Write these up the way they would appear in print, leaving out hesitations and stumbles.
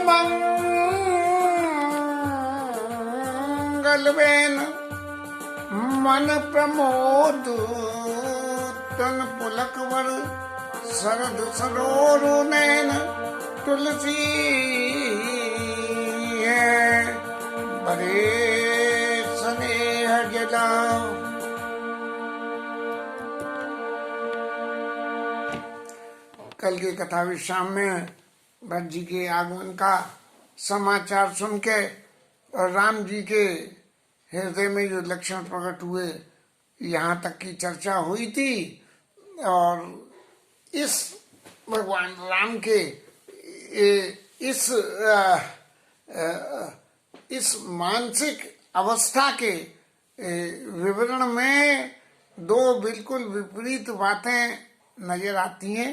मंगल Ben मन प्रमोद तन पुलक वर शरद सरोरु नैन तुलसी है बड़े स्नेह जला। कल की कथा विश्राम में भरत जी के आगमन का समाचार सुन के और राम जी के हृदय में जो लक्षण प्रकट हुए यहाँ तक की चर्चा हुई थी। और इस भगवान राम के इस मानसिक अवस्था के विवरण में दो बिल्कुल विपरीत बातें नजर आती हैं।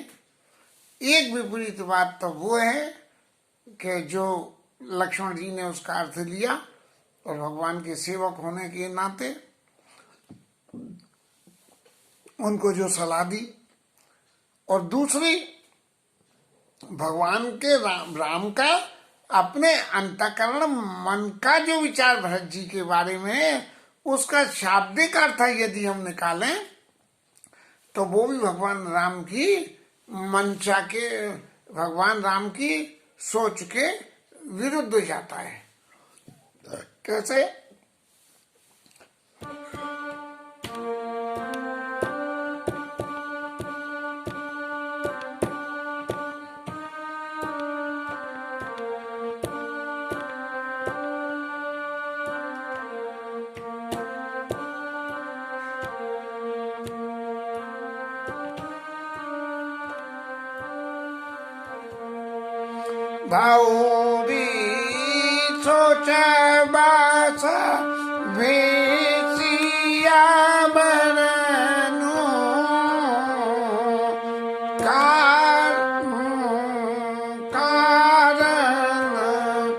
एक विपरीत बात तो वो है कि जो लक्ष्मण जी ने उसका अर्थ लिया और भगवान के सेवक होने के नाते उनको जो सलाह दी, और दूसरी भगवान के राम का अपने अंतःकरण मन का जो विचार भरत जी के बारे में उसका शाब्दिक अर्थ यदि हम निकालें तो वो भी भगवान राम की मंशा के, भगवान राम की सोच के विरुद्ध जाता है। कैसे? भाऊरी सोच बास भेसिया बरनु कारण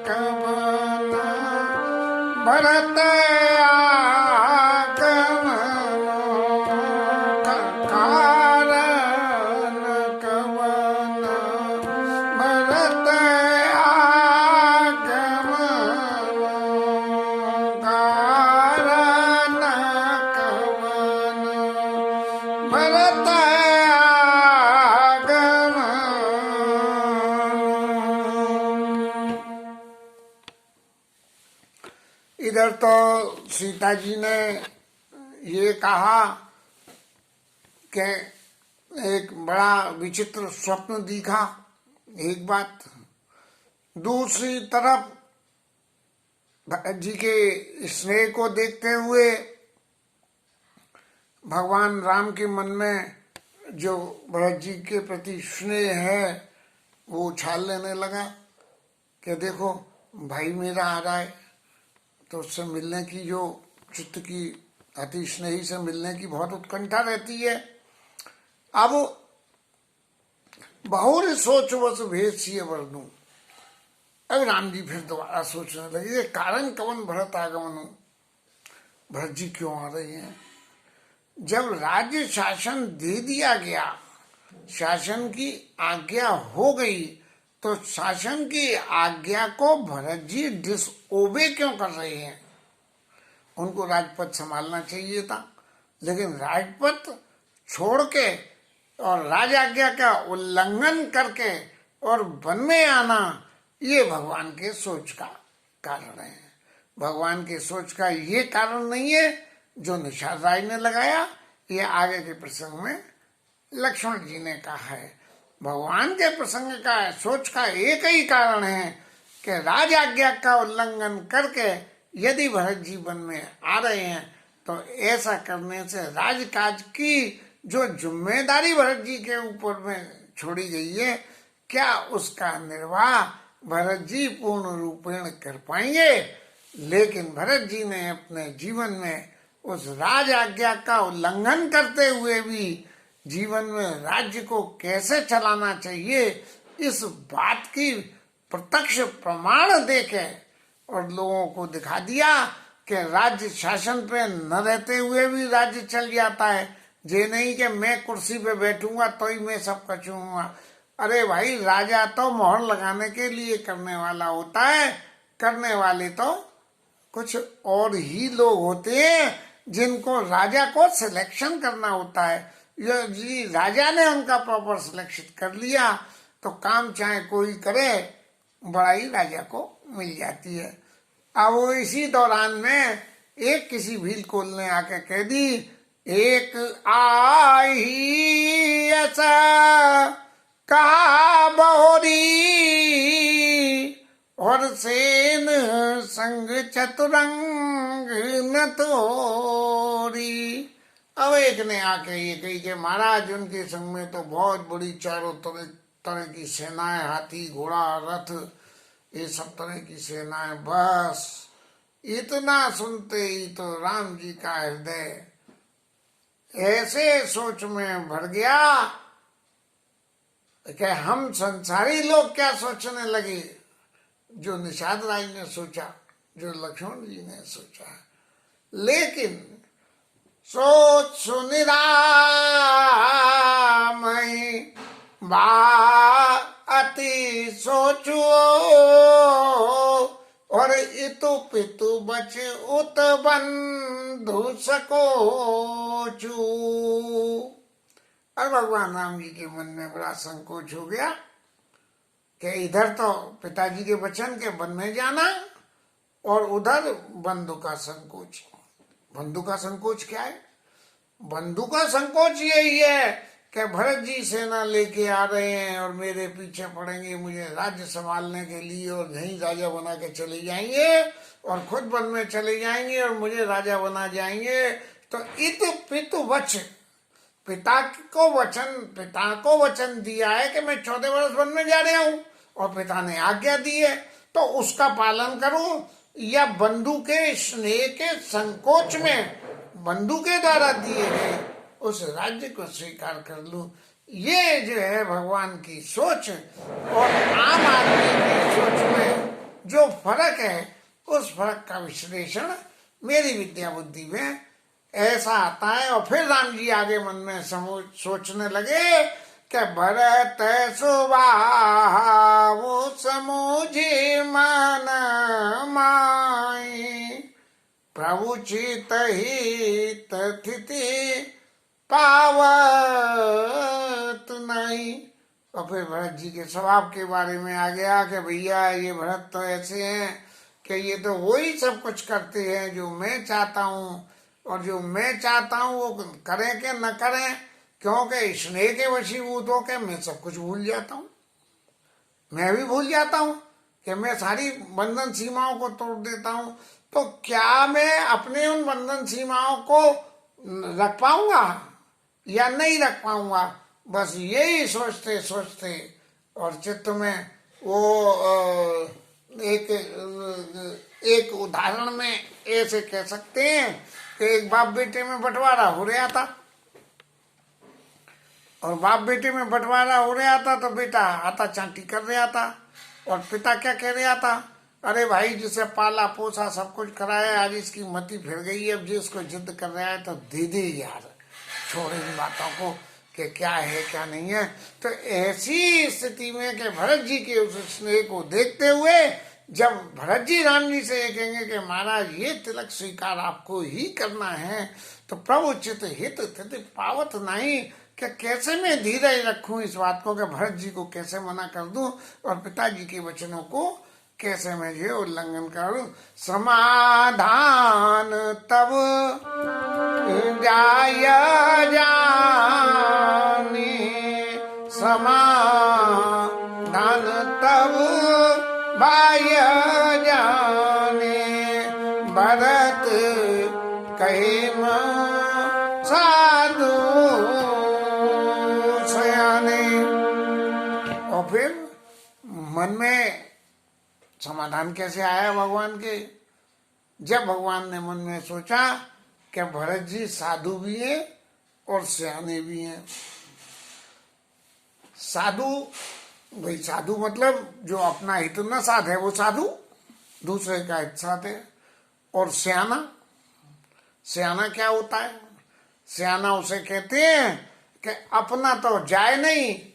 कवन भरत इधर तो सीता जी ने ये कहा कि एक बड़ा विचित्र स्वप्न दिखा, एक बात। दूसरी तरफ भरत जी के स्नेह को देखते हुए भगवान राम के मन में जो भरत जी के प्रति स्नेह है वो उछाल लेने लगा कि देखो भाई मेरा आ रहा है, तो उससे मिलने की जो चित्त की अति स्नेही से मिलने की बहुत उत्कंठा रहती है। अब बहुर सोच बस भेसिए वर्णु। अब राम जी फिर दोबारा सोचने लगे कारण कवन भरत आगमनु, भरत जी क्यों आ रहे हैं? जब राज्य शासन दे दिया गया, शासन की आज्ञा हो गई, तो शासन की आज्ञा को भरत जी डिसओबे क्यों कर रहे हैं? उनको राजपद संभालना चाहिए था, लेकिन राजपद छोड़ के और राज आज्ञा का उल्लंघन करके और वन में आना, ये भगवान के सोच का कारण है। भगवान के सोच का ये कारण नहीं है जो निषाद राय ने लगाया, ये आगे के प्रसंग में लक्ष्मण जी ने कहा है। भगवान के प्रसंग का सोच का एक ही कारण है कि राज आज्ञा का उल्लंघन करके यदि भरत जी वन में आ रहे हैं तो ऐसा करने से राजकाज की जो जिम्मेदारी भरत जी के ऊपर में छोड़ी गई है, क्या उसका निर्वाह भरत जी पूर्ण रूपेण कर पाएंगे? लेकिन भरत जी ने अपने जीवन में उस राज आज्ञा का उल्लंघन करते हुए भी जीवन में राज्य को कैसे चलाना चाहिए, इस बात की प्रत्यक्ष प्रमाण देके और लोगों को दिखा दिया कि राज्य शासन पे न रहते हुए भी राज्य चल जाता है। ये नहीं कि मैं कुर्सी पे बैठूंगा तो ही मैं सब कचूंगा। अरे भाई, राजा तो मोहर लगाने के लिए करने वाला होता है, करने वाले तो कुछ और ही लोग होते हैं जिनको राजा को सिलेक्शन करना होता है। ये जी राजा ने उनका प्रॉपर सिलेक्शन कर लिया तो काम चाहे कोई करे, बड़ाई राजा को मिल जाती है। अब वो इसी दौरान में एक किसी भील कोल ने आके कह दी, एक आई ऐसा कहा बहुरी और सेन संग चतुरंग न तोरी। अब एक ने आके ये कही कि महाराज, उनके संग में तो बहुत बड़ी चारों तरह तरह की सेनाएं, हाथी घोड़ा रथ, ये सब तरह की सेनाएं। बस इतना सुनते ही तो राम जी का हृदय ऐसे सोच में भर गया कि हम संसारी लोग क्या सोचने लगे, जो निषाद राय ने सोचा, जो लक्ष्मण जी ने सोचा। लेकिन सोच सुनि राम अति सोचो और इतु पितु बच उत बंधु सको चू। और भगवान राम जी के मन में बड़ा संकोच हो गया कि इधर तो पिताजी के वचन के वन में जाना और उधर बंधु का संकोच। बंधु का संकोच क्या है? बंधु का संकोच यही है कि भरत जी सेना लेके आ रहे हैं और मेरे पीछे पड़ेंगे मुझे राज्य संभालने के लिए, और यहीं राजा बना के चले जाएंगे और खुद वन में चले जाएंगे और मुझे राजा बना जाएंगे। तो इत पितु वच, पिता को वचन दिया है कि मैं 14 वर्ष वन में जा रहा हूं और पिता ने आज्ञा दी है तो उसका पालन करूं, या बंधु के स्नेह के संकोच में बंधु के द्वारा दिए गए उस राज्य को स्वीकार कर लूं। ये जो है भगवान की सोच और आम आदमी की सोच में जो फर्क है, उस फर्क का विश्लेषण मेरी विद्या बुद्धि में ऐसा आता है। और फिर राम जी आगे मन में सोचने लगे कि भरत स्वभाव समझे मन माई, प्रभु चित हित तिथि पावत नहीं। और फिर भरत जी के स्वभाव के बारे में आ गया कि भैया ये भरत तो ऐसे हैं कि ये तो वही सब कुछ करते हैं जो मैं चाहता हूँ, और जो मैं चाहता हूँ वो करें कि न करें, क्योंकि स्नेह के वशीभूत होकर मैं सब कुछ भूल जाता हूँ। मैं भी भूल जाता हूँ कि मैं सारी बंधन सीमाओं को तोड़ देता हूँ। तो क्या मैं अपने उन बंधन सीमाओं को रख पाऊंगा या नहीं रख पाऊंगा? बस यही सोचते सोचते और चित्त में वो एक उदाहरण में ऐसे कह सकते हैं कि एक बाप बेटे में बंटवारा हो रहा था, और बाप बेटे में बंटवारा हो रहा था तो बेटा आटा चांटी कर रहा था और पिता क्या कह रहा था, अरे भाई जिसे पाला पोसा सब कुछ कराया, आज इसकी मति फिर गई है, अब जो इसको जिद कर रहा है तो दे दे यार, छोड़ इन बातों को कि क्या है क्या नहीं है। तो ऐसी स्थिति में कि भरत जी के उस स्नेह को देखते हुए जब भरत जी राम जी से ये कहेंगे कि महाराज ये तिलक स्वीकार आपको ही करना है, तो प्रभु चित हित तिथि पावत नहीं, कि कैसे मैं धीरज रखूं इस बात को कि भरत जी को कैसे मना कर दूं और पिताजी के वचनों को कैसे मैं जो उल्लंघन करूं। समाधान तब जाय जाने, समाधान तब बाय जाने, भरत कहे साधु सयाने। और फिर मन में समाधान कैसे आया भगवान के? जब भगवान ने मन में सोचा कि भरत जी साधु भी हैं और सयाने भी हैं। साधु, भाई साधु मतलब जो अपना हित न साध है वो साधु, दूसरे का हित साध है। और सयाना, सयाना क्या होता है? सयाना उसे कहते हैं कि अपना तो जाए नहीं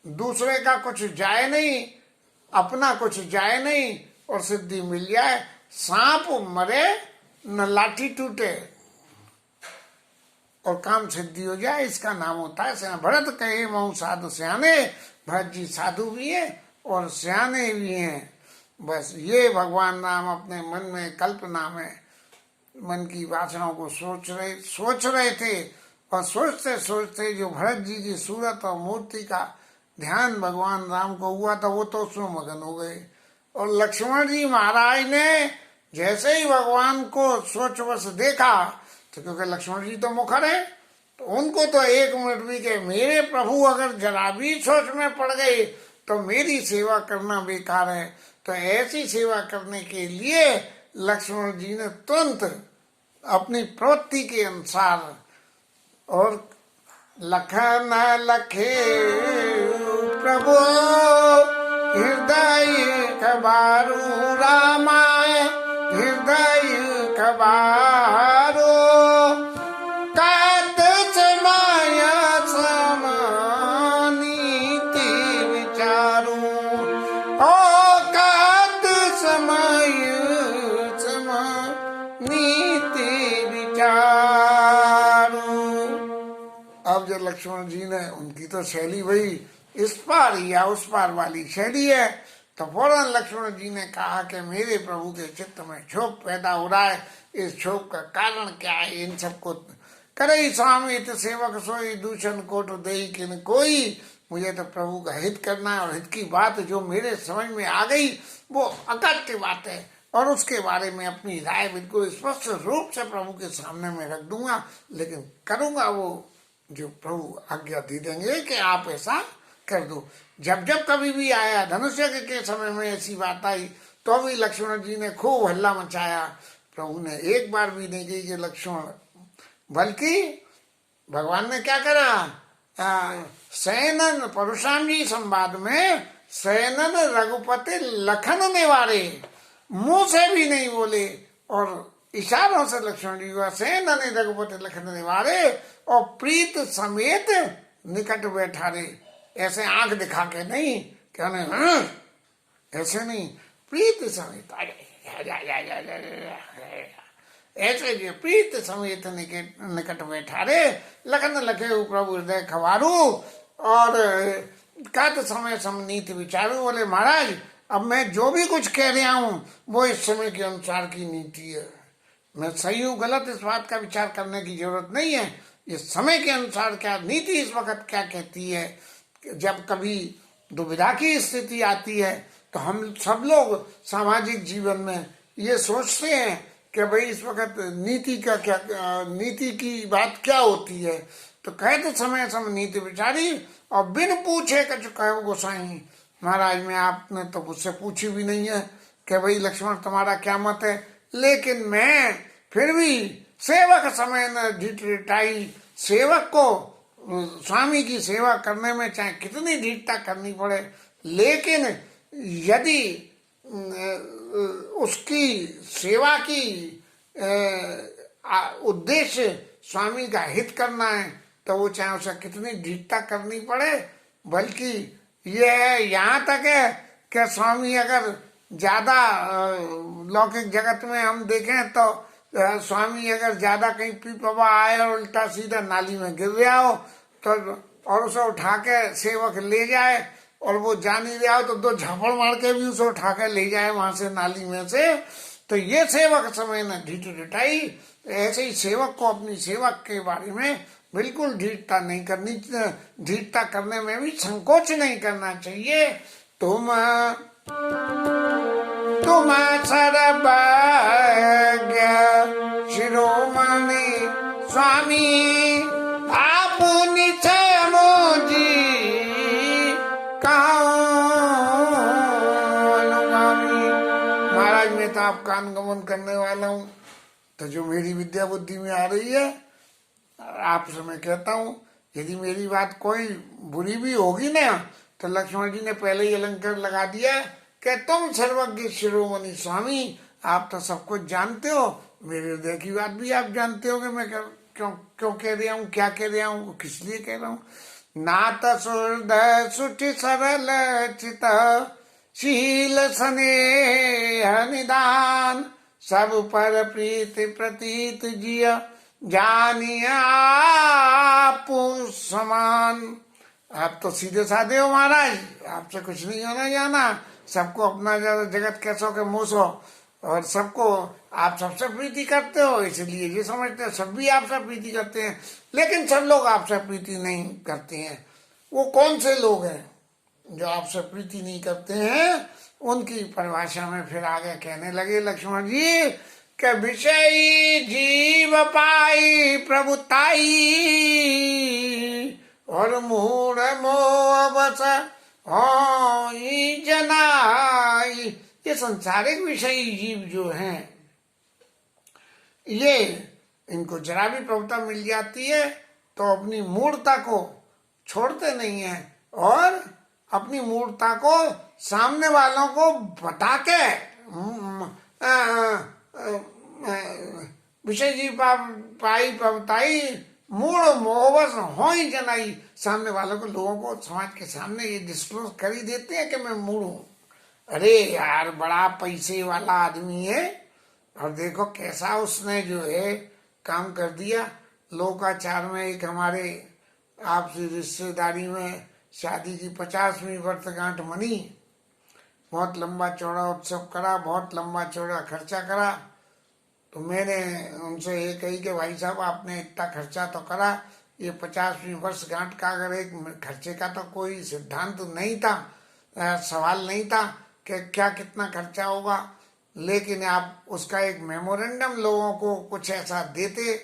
दूसरे का कुछ जाए नहीं, अपना कुछ जाए नहीं और सिद्धि मिल जाए। सांप मरे न लाठी टूटे और काम सिद्धि हो जाए, इसका नाम होता है सियान। भरत कहे मऊ साधु सियाने, भरत जी साधु भी है और सियाने भी हैं। बस ये भगवान राम अपने मन में कल्पना में मन की वासनाओं को सोच रहे थे और सोचते सोचते जो भरत जी की सूरत और मूर्ति का ध्यान भगवान राम को हुआ था वो तो उसमें मगन हो गए। और लक्ष्मण जी महाराज ने जैसे ही भगवान को सोचवश देखा, तो क्योंकि लक्ष्मण जी तो मुखर है, तो उनको तो एक मिनट भी के मेरे प्रभु अगर जरा भी सोच में पड़ गए तो मेरी सेवा करना बेकार है। तो ऐसी सेवा करने के लिए लक्ष्मण जी ने तुरंत अपनी प्रवृत्ति के अनुसार और लखन लखे प्रभु हृदय कबारू रामाय हृदय कबारो कात समय समानीति विचारू ओ कात समय समानीति विचारू। अब जब लक्ष्मण जी ने, उनकी तो शैली भाई इस पार या उस पार वाली शैली है, तो फौरन लक्ष्मण जी ने कहा कि मेरे प्रभु के चित्त में क्षोभ पैदा हो रहा है, इस क्षोभ का कारण क्या है, इन सबको करे स्वामी तो सेवक सोई दूषण कोट दे किन कोई। मुझे तो प्रभु का हित करना है और हित की बात जो मेरे समझ में आ गई वो अकथ्य बात है और उसके बारे में अपनी राय बिल्कुल स्पष्ट रूप से प्रभु के सामने में रख दूंगा, लेकिन करूंगा वो जो प्रभु आज्ञा दे देंगे कि आप ऐसा कर दो। जब जब कभी भी आया धनुष्य के समय में ऐसी बात आई तो भी लक्ष्मण जी ने खूब हल्ला मचाया। प्रभु ने एक बार भी नहीं कही कि लक्ष्मण, बल्कि भगवान ने क्या करा, सैनन परशुराम जी संवाद में सैनन रघुपति लखन निवारे, मुंह से भी नहीं बोले और इशारों से लक्ष्मण जी को सैनन रघुपति लखन निवारे और प्रीत समेत निकट बैठारे। ऐसे आंख दिखा के नहीं, कहने ऐसे नहीं, प्रीत समेत ऐसे जो प्रीत समेत निकट बैठारे लखन लखे प्रभु हृदय खवारू और कत समय समनीत विचारू। बोले महाराज अब मैं जो भी कुछ कह रहा हूं वो इस समय के अनुसार की नीति है, मैं सही हूं गलत इस बात का विचार करने की जरूरत नहीं है, इस समय के अनुसार क्या नीति इस वक्त क्या कहती है। जब कभी दुविधा की स्थिति आती है तो हम सब लोग सामाजिक जीवन में ये सोचते हैं कि भाई इस वक्त नीति का क्या, नीति की बात क्या होती है। तो कहते समय सम नीति विचारी और बिन पूछे कछ कहो गोसाई। महाराज में आपने तो मुझसे पूछी भी नहीं है कि भाई लक्ष्मण तुम्हारा क्या मत है, लेकिन मैं फिर भी सेवक समय न ढीठ रिटाई, सेवक को स्वामी की सेवा करने में चाहे कितनी ढीठता करनी पड़े, लेकिन यदि उसकी सेवा की उद्देश्य स्वामी का हित करना है तो वो चाहे उसे कितनी ढीठता करनी पड़े। बल्कि ये है यहाँ तक है कि स्वामी अगर ज्यादा लौकिक जगत में हम देखें तो स्वामी अगर ज्यादा कहीं पी पवा आए और उल्टा सीधा नाली में गिर गया हो तो और उसे उठा के सेवक ले जाए और वो जा नहीं रहा हो तो दो झापड़ मार के भी उसे उठा के ले जाए वहां से नाली में से, तो ये सेवक समय न ढीठ ढिठाई। ऐसे ही सेवक को अपनी सेवक के बारे में बिल्कुल ढीठता नहीं करनी, ढीठता करने में भी संकोच नहीं करना चाहिए। तुम सर्वज्ञ शिरोमणि स्वामी आप निश्चय मोजी महाराज मैं तो आपका अनुगमन करने वाला हूँ, तो जो मेरी विद्या बुद्धि में आ रही है आपसे मैं कहता हूँ, यदि मेरी बात कोई बुरी भी होगी ना तो लक्ष्मण जी ने पहले ही अलंकार लगा दिया कि तुम सर्वज्ञ शिरोमणि स्वामी, आप तो सब कुछ जानते हो, मेरे हृदय की बात भी आप जानते हो कि मैं क्यों कह रहा हूँ, क्या कह रहा हूँ, किस लिए कह रहा हूँ। नात सुहृद सुठि सरल चित शील स्नेह निदान सब पर प्रीत प्रतीत जिय जानिया आपु समान। आप तो सीधे साधे हो महाराज, आपसे कुछ नहीं होना जाना, सबको अपना जगत कैसो के मोसो, और सबको आप सबसे प्रीति करते हो, इसलिए ये समझते हो सब भी आपसे प्रीति करते हैं। लेकिन सब लोग आपसे प्रीति नहीं करते हैं। वो कौन से लोग हैं जो आपसे प्रीति नहीं करते हैं? उनकी परिभाषा में फिर आगे कहने लगे लक्ष्मण जी कि विषयी जीव पाई प्रभुताई और मूढ़ मोह बस हो जनाई। ये संसारिक विषयी जीव जो हैं, ये इनको जरा भी प्रभुता मिल जाती है तो अपनी मूर्खता को छोड़ते नहीं है, और अपनी मूर्खता को सामने वालों को बता के विषय जी पाई प्रभुताई मूढ़ मोहवश हो ही जनाई। सामने वालों को, लोगों को समाज के सामने ये डिस्क्लोज कर ही देते हैं कि मैं मूढ़ हूं। अरे यार, बड़ा पैसे वाला आदमी है, और देखो कैसा उसने जो है काम कर दिया। लोकाचार में एक हमारे आपसी रिश्तेदारी में शादी की 50वीं वर्षगांठ मनी, बहुत लंबा चौड़ा उत्सव करा, बहुत लंबा चौड़ा खर्चा करा। तो मैंने उनसे ये कही कि भाई साहब आपने इतना खर्चा तो करा, ये 50वीं वर्षगांठ का अगर एक खर्चे का तो कोई सिद्धांत नहीं था, सवाल नहीं था कि क्या कितना खर्चा होगा, लेकिन आप उसका एक मेमोरेंडम लोगों को कुछ ऐसा देते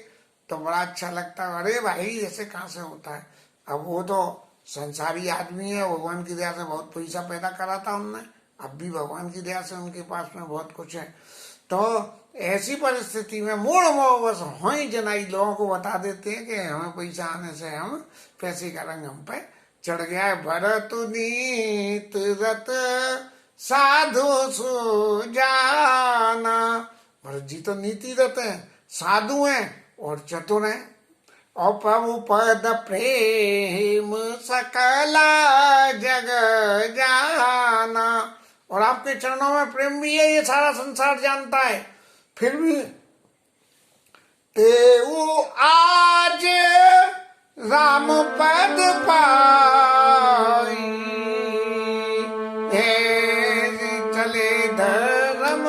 तो बड़ा अच्छा लगता। अरे भाई ऐसे कहाँ से होता है। अब वो तो संसारी आदमी है, भगवान की दया से बहुत पैसा पैदा करा था उनने, अब भी भगवान की दया से उनके पास में बहुत कुछ है। तो ऐसी परिस्थिति में मूढ़ मोह बस हो ही जनाई, लोगों को बता देते हैं कि हमें पैसा आने से हम पैसे का रंग हम पे चढ़ गया है। भरत नीत रत साधु सुजाना। भरत जी तो नीति रत हैं, साधु हैं और चतुर हैं। और प्रभु पद प्रेम सकला जग जाना। और आपके चरणों में प्रेम भी है, ये सारा संसार जानता है। फिर भी तेऊ आज राम पद पाई, चले धर्म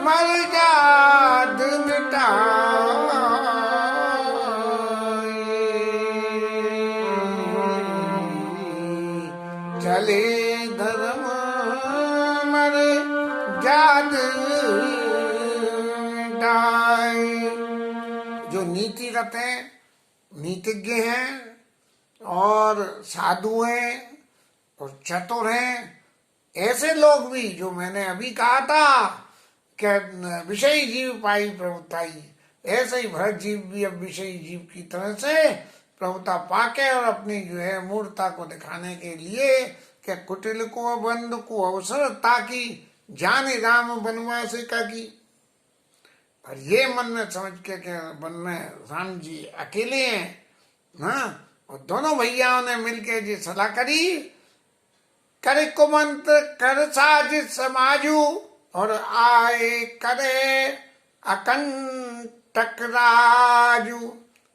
मर्याद मिटाई। चले धर्म मर्याद मिटाई। जो नीतिरत हैं, नीतिज्ञ हैं और साधु हैं और चतुर हैं, ऐसे लोग भी जो मैंने अभी कहा था कि विषयी जीव पाई प्रभुताई, ऐसे ही भरत जीव भी अब विषयी जीव की तरह से प्रभुता पाके और अपनी जो है मूर्खता को दिखाने के लिए कि कुटिल को बंद को अवसर ताकि जाने राम बनवास का की। और ये मन में समझ के वन में राम जी अकेले हैं, हाँ, और दोनों भैयाओं ने मिलके जी सलाह करी, करे कुमंत्र कर साजिश समाजू और आए करे अकंटक राजू।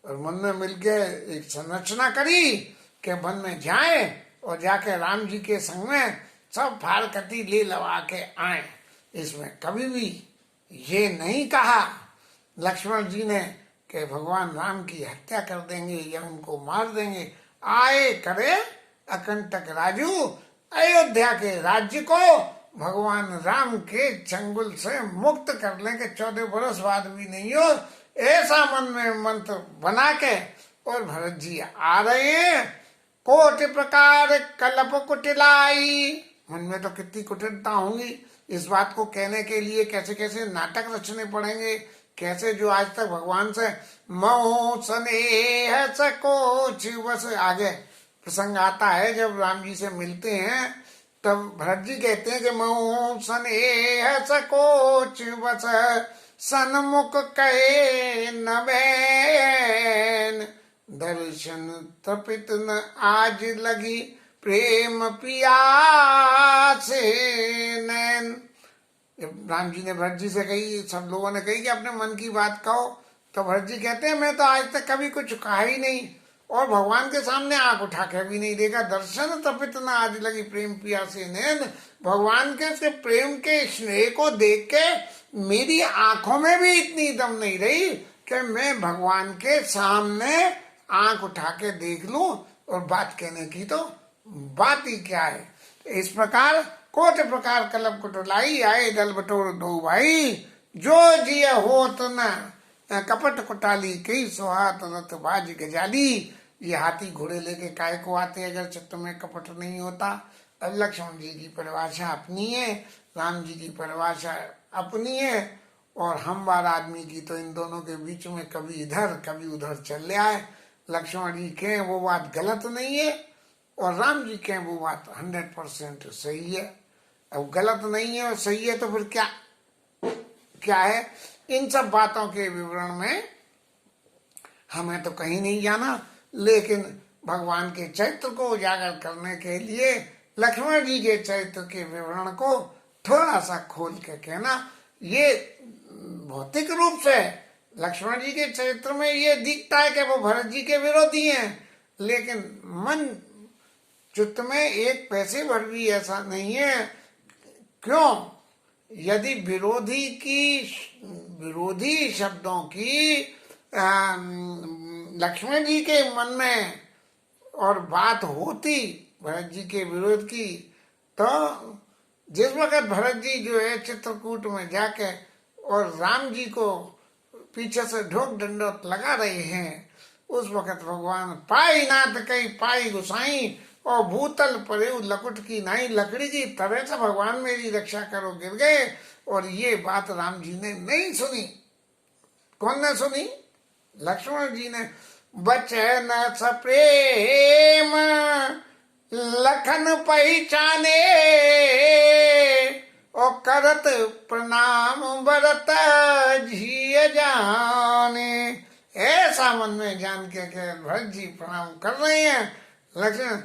और मन में मिलके एक संरचना करी कि वन में जाए और जाके राम जी के संग में सब फारकती ले लगा के आए। इसमें कभी भी ये नहीं कहा लक्ष्मण जी ने कि भगवान राम की हत्या कर देंगे या उनको मार देंगे। आए करे अकंटक राजू, अयोध्या के राज्य को भगवान राम के चंगुल से मुक्त कर लेंगे, 14 बरस बाद भी नहीं हो, ऐसा मन में मंत्र बना के। और भरत जी आ रहे हैं, कोटि प्रकार कलप कुटिलाई। मन में तो कितनी कुटिलता होंगी इस बात को कहने के लिए, कैसे कैसे नाटक रचने पड़ेंगे, कैसे जो आज तक भगवान से मोह स्नेह सकोच बस। आगे प्रसंग आता है जब राम जी से मिलते हैं तब भरत जी कहते हैं कि मोह स्नेह सकोच बस सन्मुख कहे न बैन, दर्श दर्शन तपित न आज लगी प्रेम पियासे नैन। जब राम जी ने भरत जी से कही, सब लोगों ने कही कि अपने मन की बात कहो, तो भरत जी कहते हैं मैं तो आज तक कभी कुछ कहा ही नहीं और भगवान के सामने आंख उठा के भी नहीं देखा। दर्शन तपित न आज लगी प्रेम पियासे नैन। भगवान के से प्रेम के स्नेह को देख के मेरी आंखों में भी इतनी दम नहीं रही कि मैं भगवान के सामने आंख उठा के देख लूं, और बात कहने की तो बात ही क्या है। इस प्रकार कोट प्रकार कलब कुटलाई आए दल बटोर दो भाई, जो जिय होत न कपट कुटाली कई सुहात रथ बाज गजाली। ये हाथी घोड़े लेके काय को आते अगर चित्त में कपट नहीं होता। अब लक्ष्मण जी की परिभाषा अपनी है, राम जी की परिभाषा अपनी है, और हम बार आदमी की तो इन दोनों के बीच में कभी इधर कभी उधर चल रहा है। लक्ष्मण जी कहें वो बात गलत नहीं है और राम जी कहें वो बात 100% सही है। अब गलत नहीं है और सही है तो फिर क्या क्या है? इन सब बातों के विवरण में हमें तो कहीं नहीं जाना, लेकिन भगवान के चरित्र को उजागर करने के लिए लक्ष्मण जी के चरित्र के विवरण को थोड़ा सा खोल के कहना। ये भौतिक रूप से लक्ष्मण जी के चरित्र में ये दिखता है कि वो भरत जी के विरोधी हैं, लेकिन मन चित्त में एक पैसे भर भी ऐसा नहीं है। क्यों? यदि विरोधी शब्दों की लक्ष्मण जी के मन में और बात होती भरत जी के विरोध की, तो जिस वक्त भरत जी जो है चित्रकूट में जाके और राम जी को पीछे से ढोक डंडोत लगा रहे हैं, उस वक्त भगवान पाई नाथ कई पाई गुसाई और भूतल परे लकुट की नाई, लकड़ी की तरह से भगवान मेरी रक्षा करो गिर गए। और ये बात राम जी ने नहीं सुनी। कौन ने सुनी? लक्ष्मण जी ने। बचे न सप्रेम लखन पहचाने और करत प्रणाम बरत झिय जाने। ऐसा मन में जान के भरत जी प्रणाम कर रहे हैं। लक्ष्मण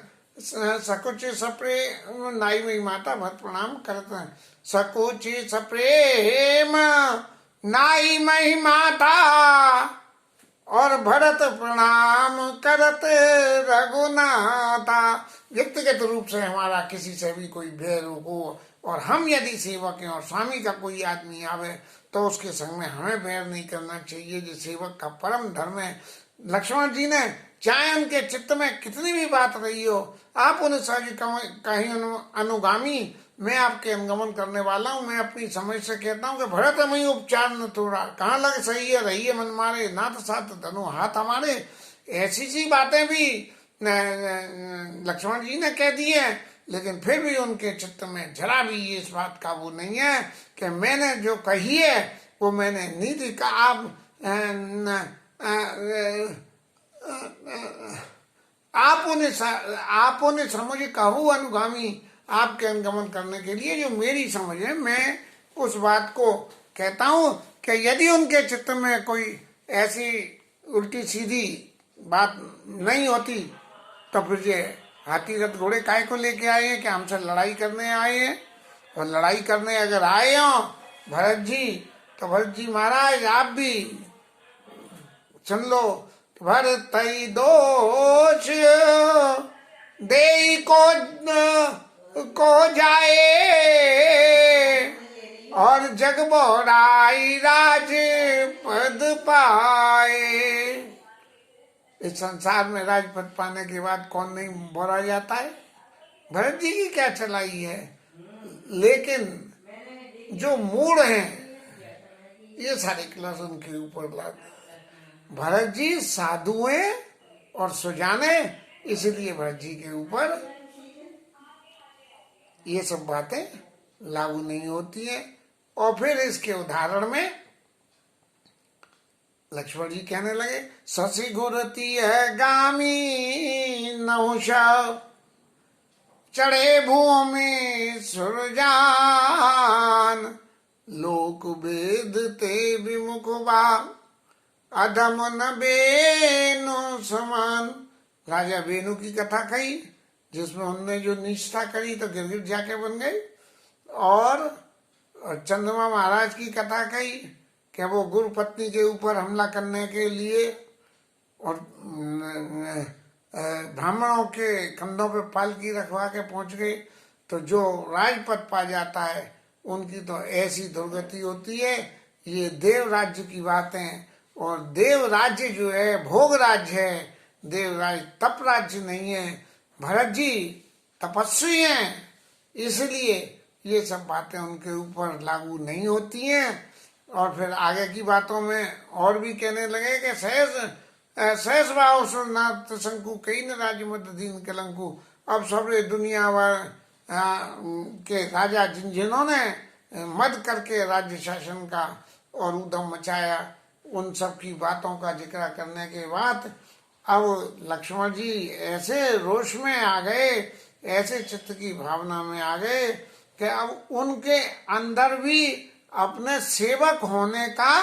सकुच सप्रेम, नाई में माता भरत प्रणाम करते हैं। सकुच सप्रेम नाई मही माता और भरत प्रणाम करत रघुनाथा। व्यक्तिगत रूप से हमारा किसी से भी कोई बैर हो और हम यदि सेवक हैं और स्वामी का कोई आदमी आवे तो उसके संग में हमें बैर नहीं करना चाहिए, जो सेवक का परम धर्म है। लक्ष्मण जी ने चाहे उनके चित्त में कितनी भी बात रही हो, आप उन्हें सही कहीं अनुगामी, मैं आपके अनुगमन करने वाला हूँ। मैं अपनी समझ से कहता हूँ कि भरत हमें उपचार न थोड़ा, कहाँ लग सही है रही है मन मारे, नाथ साथ धनु हाथ हमारे। ऐसी सी बातें भी लक्ष्मण जी ने कह दी है, लेकिन फिर भी उनके चित्त में जरा भी इस बात का वो नहीं है कि मैंने जो कही है वो मैंने नीति का आप उन्हें समझ कहूँ अनुगामी, आपके अनुगमन करने के लिए जो मेरी समझ है, मैं उस बात को कहता हूँ कि यदि उनके चित्त में कोई ऐसी उल्टी सीधी बात नहीं होती तो फिर ये हाथी रथ घोड़े काय को लेके आए हैं कि हमसे लड़ाई करने आए हैं। और लड़ाई करने अगर आए हो भरत जी, तो भरत जी महाराज आप भी सुन लो। भरत दोष दे को जाए और जग बोराई राज पद पाए। इस संसार में राजपद पाने के बाद कौन नहीं बोरा जाता है? भरत जी की क्या चलाई है, लेकिन जो मूड हैं ये सारे क्लास उनके ऊपर लाते। भरत जी साधु हैं और सुजाने, इसलिए भरत जी के ऊपर ये सब बातें लागू नहीं होती है। और फिर इसके उदाहरण में लक्ष्मण जी कहने लगे, शशि घुरती है गामी नहुष चढ़े भूमि सुरजान लोक वेद ते विमुख बा अधम न बेनु समान। राजा वेणु की कथा कही, जिसमें उनने जो निष्ठा करी तो गिरगिट जाके बन गई, और चंद्रमा महाराज की कथा कही कि वो गुरु पत्नी के ऊपर हमला करने के लिए और ब्राह्मणों के कंधों पे पालकी रखवा के पहुंच गए, तो जो राजपद पा जाता है उनकी तो ऐसी दुर्गति होती है। ये देव राज्य की बातें, और देव राज्य जो है भोग राज्य है, देव राज्य तप राज्य नहीं है। भरत जी तपस्वी हैं, इसलिए ये सब बातें उनके ऊपर लागू नहीं होती हैं। और फिर आगे की बातों में और भी कहने लगे कि सहस भाव सुरनाथ शंकु कई न राज्य मत दीन कलंकु। अब सबरे दुनिया भर के राजा जिन्होंने मद करके राज्य शासन का और उद्यम मचाया, उन सब की बातों का जिक्र करने के बाद अब लक्ष्मण जी ऐसे रोष में आ गए, ऐसे चित्त की भावना में आ गए कि अब उनके अंदर भी अपने सेवक होने का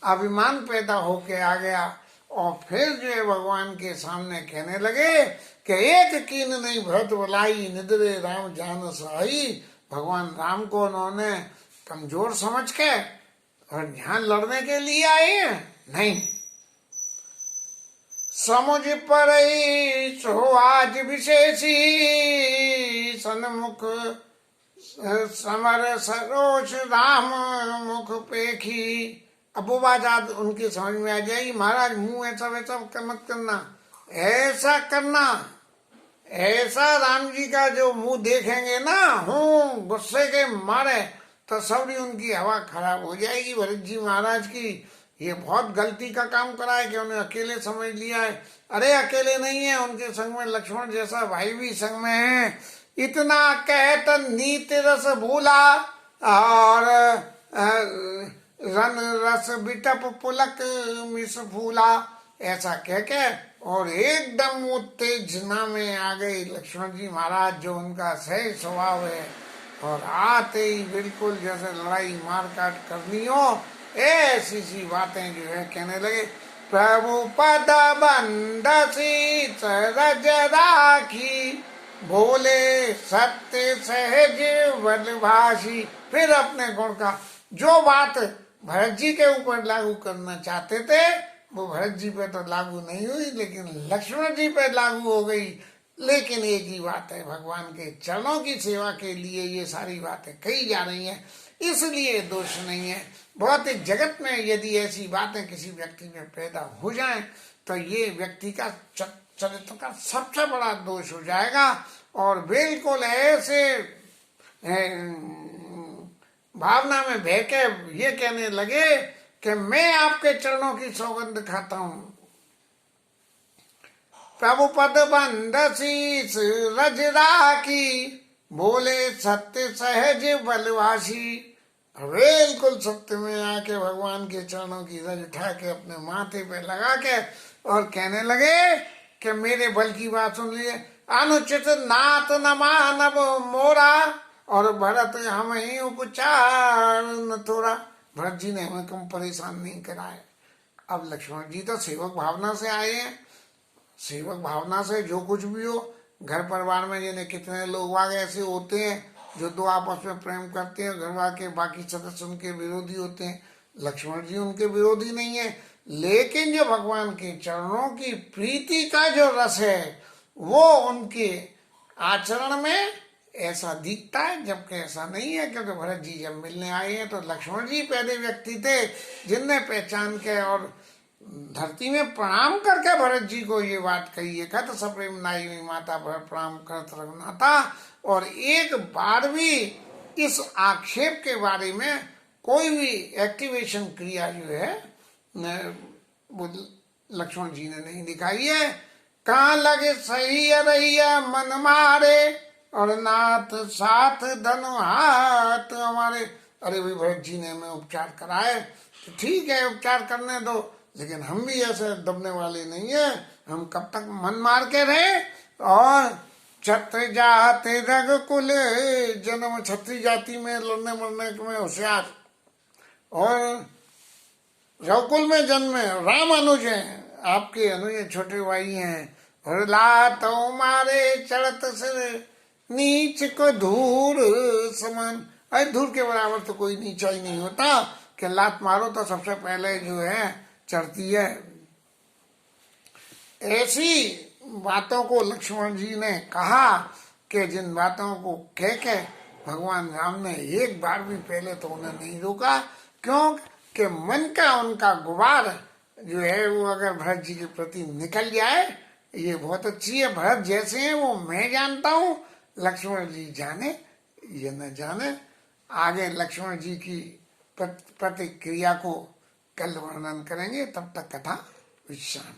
अभिमान पैदा होके आ गया। और फिर जो है भगवान के सामने कहने लगे कि एक कीन नहीं भरत बुलाई, निद्रे राम जान सहाई। भगवान राम को उन्होंने कमजोर समझ के और यहाँ लड़ने के लिए आए हैं, नहीं। समुझ पर सो आज विशेषी, सन्मुख समर सरोज राम मुख पेखी। अब वो बात आज उनके समझ में आ जाएगी, महाराज मुंह ऐसा वैसा मत करना, ऐसा करना, ऐसा राम जी का जो मुंह देखेंगे ना हूँ गुस्से के मारे, तो सबरी उनकी हवा खराब हो जाएगी। भरत जी महाराज की ये बहुत गलती का काम करा है कि उन्हें अकेले समझ लिया है। अरे अकेले नहीं है, उनके संग में लक्ष्मण जैसा भाई भी संग में है। इतना कहत नीति रस भूला, और रन रस बिटप पुलक मिस फूला। ऐसा कह के और एकदम उत्तेजना में आ गए लक्ष्मण जी महाराज, जो उनका सही स्वभाव है। और आते ही बिल्कुल जैसे लड़ाई मार काट करनी हो, ऐसी सी बातें जो है कहने लगे। प्रभु पद बंदसी सरज राखी, बोले सत्य सहज बलभाषी। फिर अपने गुण का जो बात भरत जी के ऊपर लागू करना चाहते थे वो भरत जी पे तो लागू नहीं हुई, लेकिन लक्ष्मण जी पे लागू हो गई। लेकिन एक ही बात है, भगवान के चरणों की सेवा के लिए ये सारी बातें कही जा रही हैं, इसलिए दोष नहीं है। भौतिक जगत में यदि ऐसी बातें किसी व्यक्ति में पैदा हो जाएं तो ये व्यक्ति का चरित्र का सबसे बड़ा दोष हो जाएगा। और बिल्कुल ऐसे भावना में बह के ये कहने लगे कि मैं आपके चरणों की सौगंध खाता हूं। प्रभु पद बंदसी रज राखी, बोले सत्य सहज बलवासी। बिल्कुल सत्य में आके भगवान के चरणों की रज उठा के अपने माथे पे लगा के और कहने लगे कि मेरे बल की बात सुन लिए। अनुचित नात न मानव मोरा, और भरत हम ही उपचार न थोड़ा। भरत जी ने हमें कम परेशान नहीं कराए। अब लक्ष्मण जी तो सेवक भावना से आए हैं, सेवक भावना से जो कुछ भी हो, घर परिवार में जिन्हें कितने लोग आगे ऐसे होते हैं जो दो आपस में प्रेम करते हैं, घर के बाकी सदस्य उनके विरोधी होते हैं। लक्ष्मण जी उनके विरोधी नहीं है, लेकिन जो भगवान के चरणों की प्रीति का जो रस है वो उनके आचरण में ऐसा दिखता है, जबकि ऐसा नहीं है। क्योंकि भरत जी जब मिलने आए हैं तो लक्ष्मण जी पहले व्यक्ति थे जिनने पहचान के और धरती में प्रणाम करके भरत जी को ये बात कही है, कत सप्रेम नाई में माता भरत प्रणाम करत रघुनाथा। और एक बार भी इस आक्षेप के बारे में कोई भी एक्टिवेशन क्रिया जो है वो लक्ष्मण जी ने नहीं दिखाई है। कहाँ लगे सही रहिया मन मारे, और नाथ साथ धन हाथ हमारे। अरे भाई भरत जी ने हमें उपचार कराए तो ठीक है, उपचार करने दो, लेकिन हम भी ऐसे दबने वाले नहीं है। हम कब तक मन मार के रहे। और छत्र जाते रघुकुल जन्म, छत्री जाति में लड़ने मरने में होशियार, और रघुकुल में जन्मे, राम अनुज हैं, आपके अनुज छोटे भाई हैं, लातो मारे चढ़त सिर नीच को धूर समान। अरे धूर के बराबर तो कोई नीचा ही नहीं होता कि लात मारो तो सबसे पहले जो है चढ़ती है। ऐसी बातों को लक्ष्मण जी ने कहा कि जिन बातों को कह के भगवान राम ने एक बार भी पहले तो उन्हें नहीं रोका। क्यों कि मन का उनका गुबार जो है वो अगर भरत जी के प्रति निकल जाए, ये बहुत अच्छी है। भरत जैसे हैं वो मैं जानता हूँ, लक्ष्मण जी जाने ये न जाने। आगे लक्ष्मण जी की प्रतिक्रिया को कल वर्णन करेंगे। तब तक कथा विश्राम।